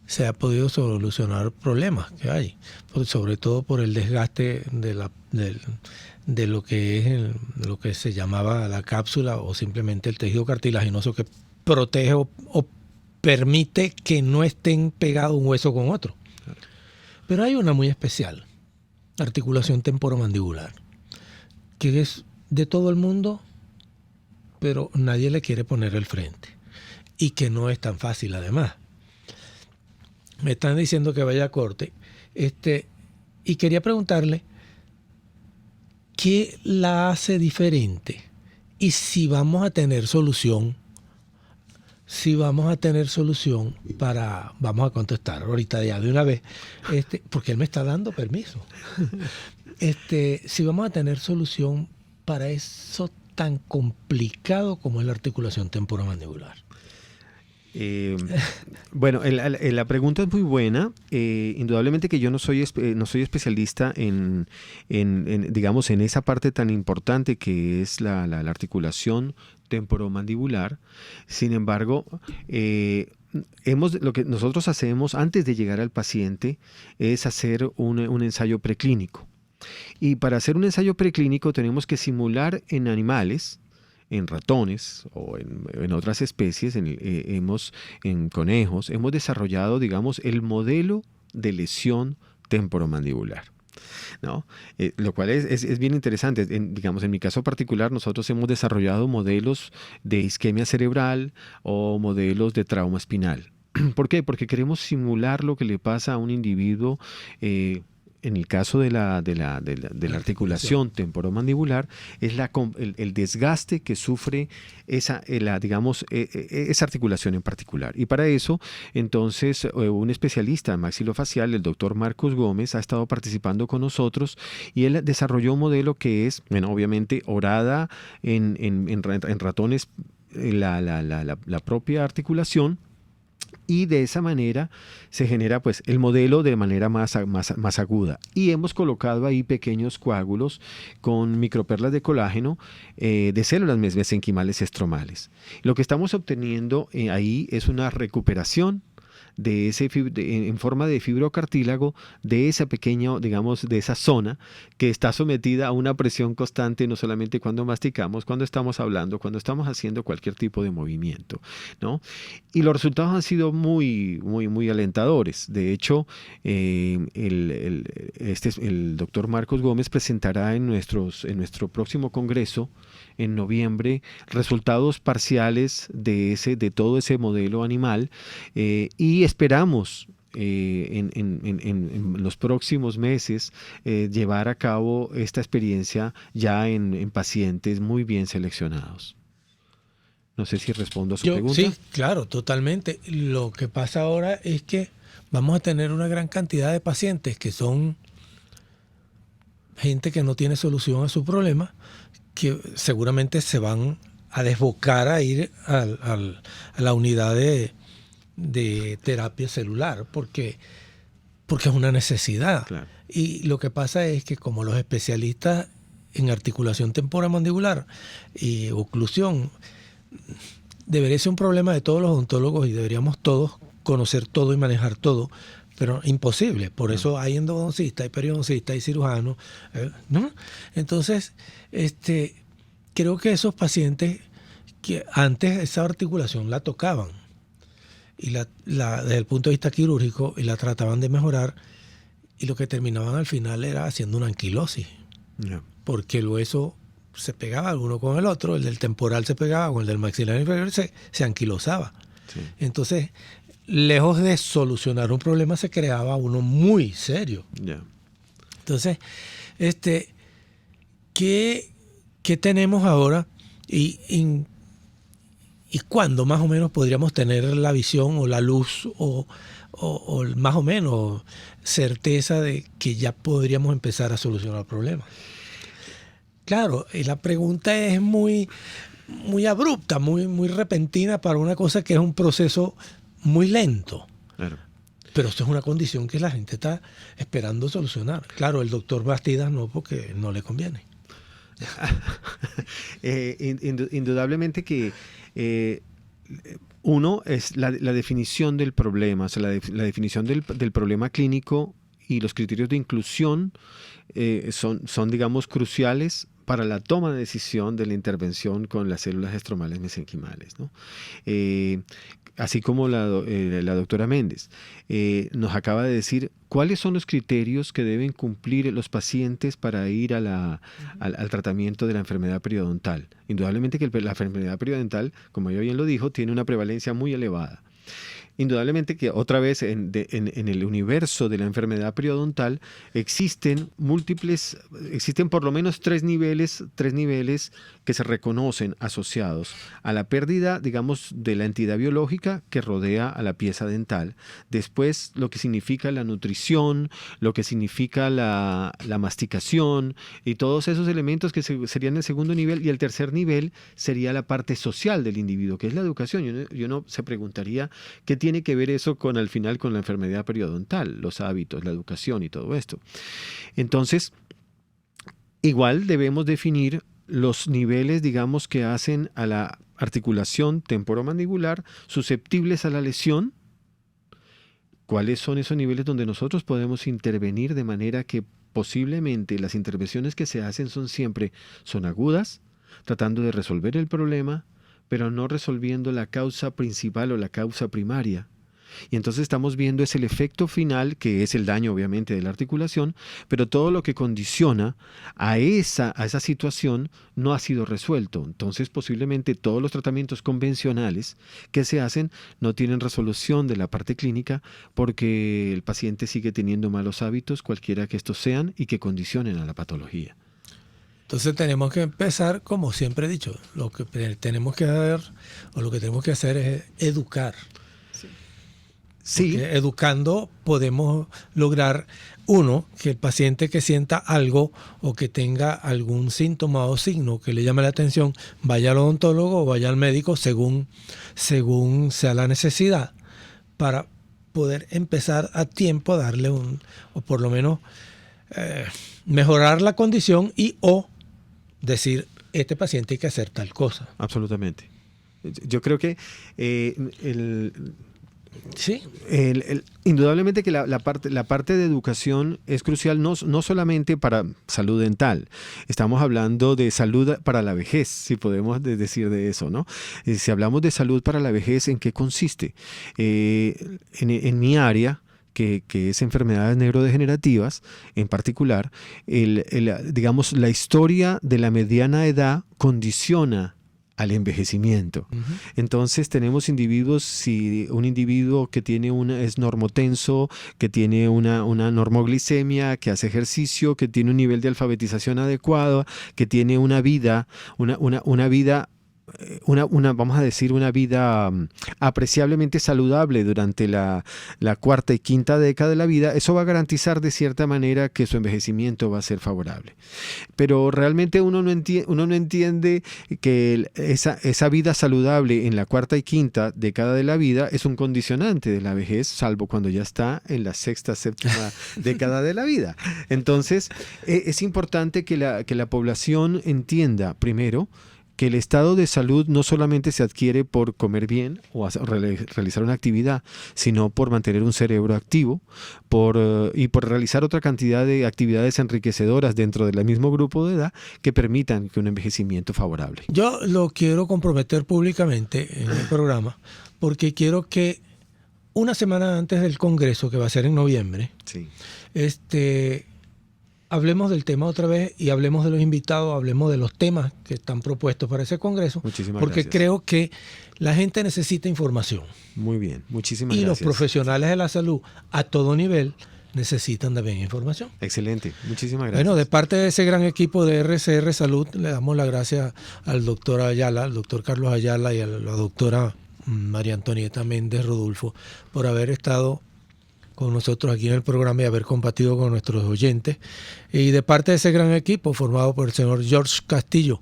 se ha podido solucionar problemas que hay, sobre todo por el desgaste de lo que es lo que se llamaba la cápsula o simplemente el tejido cartilaginoso que protege o permite que no estén pegados un hueso con otro. Pero hay una muy especial, la articulación temporomandibular, que es de todo el mundo, pero nadie le quiere poner el frente. Y que no es tan fácil además. Me están diciendo que vaya a corte. Y quería preguntarle, ¿qué la hace diferente? Y si vamos a tener solución. Vamos a contestar ahorita ya de una vez, porque él me está dando permiso. Si vamos a tener solución para eso tan complicado como es la articulación temporomandibular. Bueno, la pregunta es muy buena. Indudablemente que yo no soy especialista en digamos, en esa parte tan importante que es la articulación temporomandibular. Sin embargo, lo que nosotros hacemos antes de llegar al paciente es hacer un ensayo preclínico. Y para hacer un ensayo preclínico tenemos que simular en animales, en ratones o en otras especies, en conejos, hemos desarrollado, digamos, el modelo de lesión temporomandibular, ¿no? Lo cual es bien interesante. Digamos, en mi caso particular, nosotros hemos desarrollado modelos de isquemia cerebral o modelos de trauma espinal. ¿Por qué? Porque queremos simular lo que le pasa a un individuo. En el caso de la articulación temporomandibular, es el desgaste que sufre esa articulación en particular. Y para eso, entonces, un especialista en maxilofacial, el doctor Marcos Gómez, ha estado participando con nosotros y él desarrolló un modelo que es, bueno, obviamente, orada en ratones, la propia articulación. Y de esa manera se genera pues el modelo de manera más aguda. Y hemos colocado ahí pequeños coágulos con microperlas de colágeno de células mesenquimales estromales. Lo que estamos obteniendo ahí es una recuperación de en forma de fibrocartílago de esa pequeña, digamos, de esa zona que está sometida a una presión constante, no solamente cuando masticamos, cuando estamos hablando, cuando estamos haciendo cualquier tipo de movimiento, ¿no? Y los resultados han sido muy, muy, muy alentadores. De hecho, el doctor Marcos Gómez presentará en nuestro próximo congreso en noviembre resultados parciales de todo ese modelo animal, y esperamos en los próximos meses llevar a cabo esta experiencia ya en pacientes muy bien seleccionados. No sé si respondo a su pregunta. Sí, claro, totalmente. Lo que pasa ahora es que vamos a tener una gran cantidad de pacientes que son gente que no tiene solución a su problema, que seguramente se van a desbocar a ir a la unidad de terapia celular porque es una necesidad. Claro. Y lo que pasa es que como los especialistas en articulación temporomandibular y oclusión, debería ser un problema de todos los odontólogos y deberíamos todos conocer todo y manejar todo, pero imposible. Por eso hay endodoncistas, hay periodoncistas, hay cirujanos, ¿no? Entonces, creo que esos pacientes que antes esa articulación la tocaban y desde el punto de vista quirúrgico y la trataban de mejorar, y lo que terminaban al final era haciendo una anquilosis, porque el hueso se pegaba uno con el otro, el del temporal se pegaba con el del maxilar inferior, se anquilosaba. Sí. Entonces, lejos de solucionar un problema, se creaba uno muy serio. Entonces, ¿qué tenemos ahora? Y ¿Y cuándo más o menos podríamos tener la visión o la luz o más o menos certeza de que ya podríamos empezar a solucionar el problema? Claro, la pregunta es muy abrupta, muy repentina para una cosa que es un proceso muy lento. Claro. Pero esto es una condición que la gente está esperando solucionar. Claro, el doctor Bastidas no, porque no le conviene. Indudablemente que uno es la definición del problema, o sea, la definición del problema clínico y los criterios de inclusión son, digamos, cruciales para la toma de decisión de la intervención con las células estromales mesenquimales, ¿no? Así como la doctora Méndez nos acaba de decir cuáles son los criterios que deben cumplir los pacientes para ir al tratamiento de la enfermedad periodontal. Indudablemente que la enfermedad periodontal, como ella bien lo dijo, tiene una prevalencia muy elevada. Indudablemente que otra vez en el universo de la enfermedad periodontal existen por lo menos tres niveles que se reconocen asociados a la pérdida, digamos, de la entidad biológica que rodea a la pieza dental. Después, lo que significa la nutrición, lo que significa la masticación y todos esos elementos que serían el segundo nivel. Y el tercer nivel sería la parte social del individuo, que es la educación. Y uno se preguntaría qué tiene que ver eso al final con la enfermedad periodontal, los hábitos, la educación y todo esto. Entonces, igual debemos definir los niveles, digamos, que hacen a la articulación temporomandibular susceptibles a la lesión. ¿Cuáles son esos niveles donde nosotros podemos intervenir de manera que posiblemente las intervenciones que se hacen son agudas, tratando de resolver el problema, pero no resolviendo la causa principal o la causa primaria? Y entonces estamos viendo el efecto final, que es el daño obviamente de la articulación, pero todo lo que condiciona a esa situación no ha sido resuelto. Entonces posiblemente todos los tratamientos convencionales que se hacen no tienen resolución de la parte clínica porque el paciente sigue teniendo malos hábitos, cualquiera que estos sean, y que condicionen a la patología. Entonces tenemos que empezar, como siempre he dicho, lo que tenemos que hacer es educar. Sí. Porque educando podemos lograr, que el paciente que sienta algo o que tenga algún síntoma o signo que le llame la atención, vaya al odontólogo o vaya al médico según sea la necesidad, para poder empezar a tiempo a darle o por lo menos mejorar la condición o decir, este paciente hay que hacer tal cosa. Absolutamente. Yo creo que sí. Indudablemente que la parte de educación es crucial, no solamente para salud dental. Estamos hablando de salud para la vejez, si podemos decir de eso, ¿no? Si hablamos de salud para la vejez, ¿en qué consiste? En mi área, que es enfermedades neurodegenerativas, en particular, digamos, la historia de la mediana edad condiciona al envejecimiento. Uh-huh. Entonces tenemos individuos, si un individuo que tiene es normotenso, que tiene una normoglicemia, que hace ejercicio, que tiene un nivel de alfabetización adecuado, que tiene una vida vamos a decir, una vida apreciablemente saludable durante la cuarta y quinta década de la vida, eso va a garantizar de cierta manera que su envejecimiento va a ser favorable. Pero realmente uno no entiende que esa vida saludable en la cuarta y quinta década de la vida es un condicionante de la vejez, salvo cuando ya está en la sexta, séptima década de la vida. Entonces, es importante que la población entienda, primero, que el estado de salud no solamente se adquiere por comer bien o realizar una actividad, sino por mantener un cerebro activo y por realizar otra cantidad de actividades enriquecedoras dentro del mismo grupo de edad que permitan que un envejecimiento favorable. Yo lo quiero comprometer públicamente en el programa porque quiero que una semana antes del Congreso, que va a ser en noviembre, sí, hablemos del tema otra vez y hablemos de los invitados, hablemos de los temas que están propuestos para ese congreso. Muchísimas porque gracias. Creo que la gente necesita información. Muy bien, muchísimas gracias. Y los gracias. profesionales de la salud a todo nivel necesitan también información. Excelente, muchísimas gracias. Bueno, de parte de ese gran equipo de RCR Salud, le damos las gracias al doctor Ayala, al doctor Carlos Ayala y a la doctora María Antonieta Méndez Rodulfo por haber estado con nosotros aquí en el programa y haber compartido con nuestros oyentes. Y de parte de ese gran equipo formado por el señor George Castillo,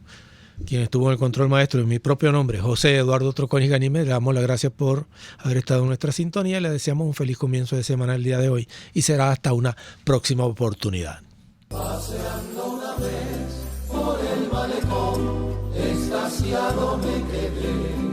quien estuvo en el control maestro, en mi propio nombre, José Eduardo Troconis Ganime, le damos las gracias por haber estado en nuestra sintonía y le deseamos un feliz comienzo de semana el día de hoy y será hasta una próxima oportunidad. Paseando una vez por el malecón, extasiado me quedé.